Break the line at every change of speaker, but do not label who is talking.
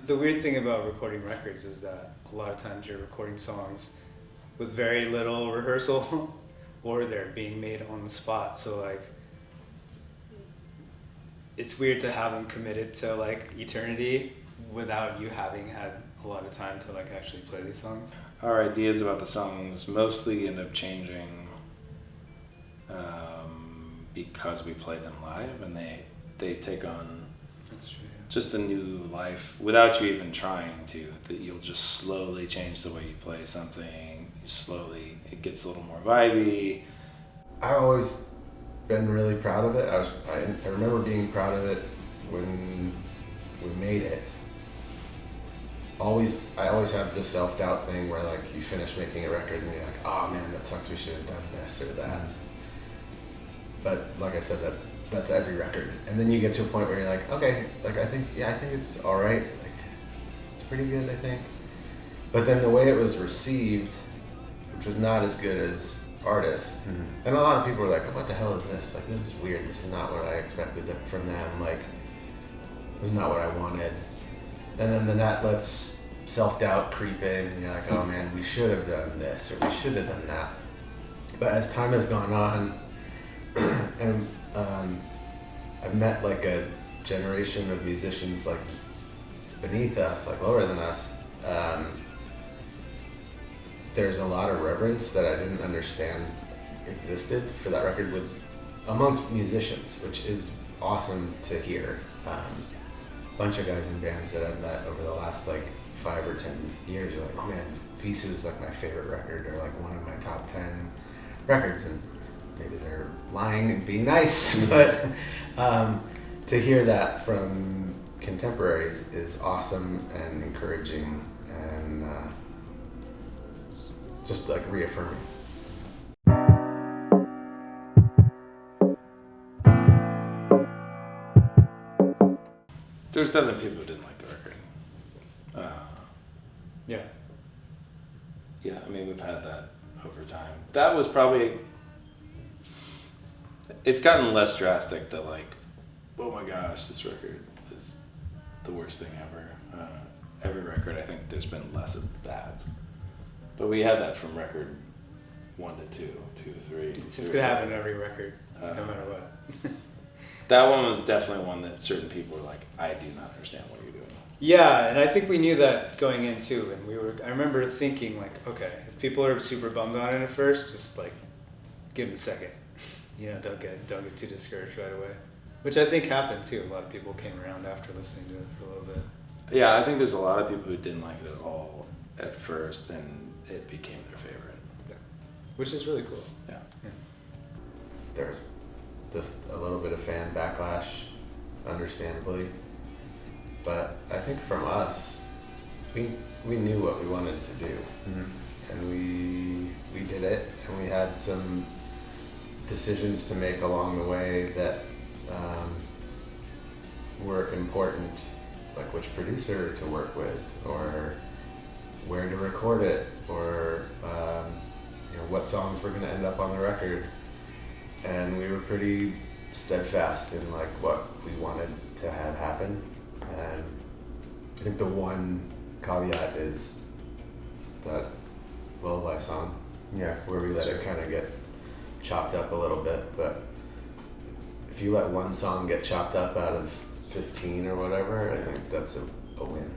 the weird thing about recording records is that a lot of times you're recording songs with very little rehearsal or they're being made on the spot. So like, it's weird to have them committed to like eternity without you having had a lot of time to like actually play these songs.
Our ideas about the songs mostly end up changing because we play them live, and they take on
That's true, yeah.
just a new life without you even trying to. That you'll just slowly change the way you play something. Slowly, it gets a little more vibey.
I've always been really proud of it. I remember being proud of it when we made it. I always have this self-doubt thing where like you finish making a record and you're like, oh man, that sucks, we should have done this or that. But like I said, that's every record. And then you get to a point where you're like, okay, like I think it's all right. Like it's pretty good, I think. But then the way it was received, which was not as good as artists, and a lot of people were like, what the hell is this? Like this is weird. This is not what I expected from them. Like this is not what I wanted. And then that lets self-doubt creep in, and you're like, oh man, we should have done this or we should have done that. But as time has gone on, and I've met like a generation of musicians like beneath us, like lower than us, there's a lot of reverence that I didn't understand existed for that record amongst musicians, which is awesome to hear. Bunch of guys in bands that I've met over the last like 5 or 10 years are like, oh man, Vheissu is like my favorite record or like one of my top 10 records, and maybe they're lying and being nice, but to hear that from contemporaries is awesome and encouraging and just like reaffirming.
There's definitely people who didn't like the record.
Yeah.
Yeah, I mean, we've had that over time. That was probably... It's gotten less drastic that like, oh my gosh, this record is the worst thing ever. Every record, I think there's been less of that. But we had that from record 1 to 2, 2 to 3.
It's just gonna happen in every record, no matter what.
That one was definitely one that certain people were like, I do not understand what you're doing.
Yeah, and I think we knew that going in too, and I remember thinking like, okay, if people are super bummed on it at first, just like give them a second. You know, don't get too discouraged right away. Which I think happened too. A lot of people came around after listening to it for a little bit.
Yeah, I think there's a lot of people who didn't like it at all at first, and it became their favorite.
Yeah. Which is really cool.
Yeah.
There's a little bit of fan backlash, understandably. But I think from us, we knew what we wanted to do. And we did it, and we had some decisions to make along the way that were important, like which producer to work with, or where to record it, or what songs were going to end up on the record. And we were pretty steadfast in like what we wanted to have happen. And I think the one caveat is that lullaby song, where we let it kind of get chopped up a little bit. But if you let one song get chopped up out of 15 or whatever, I think that's a win.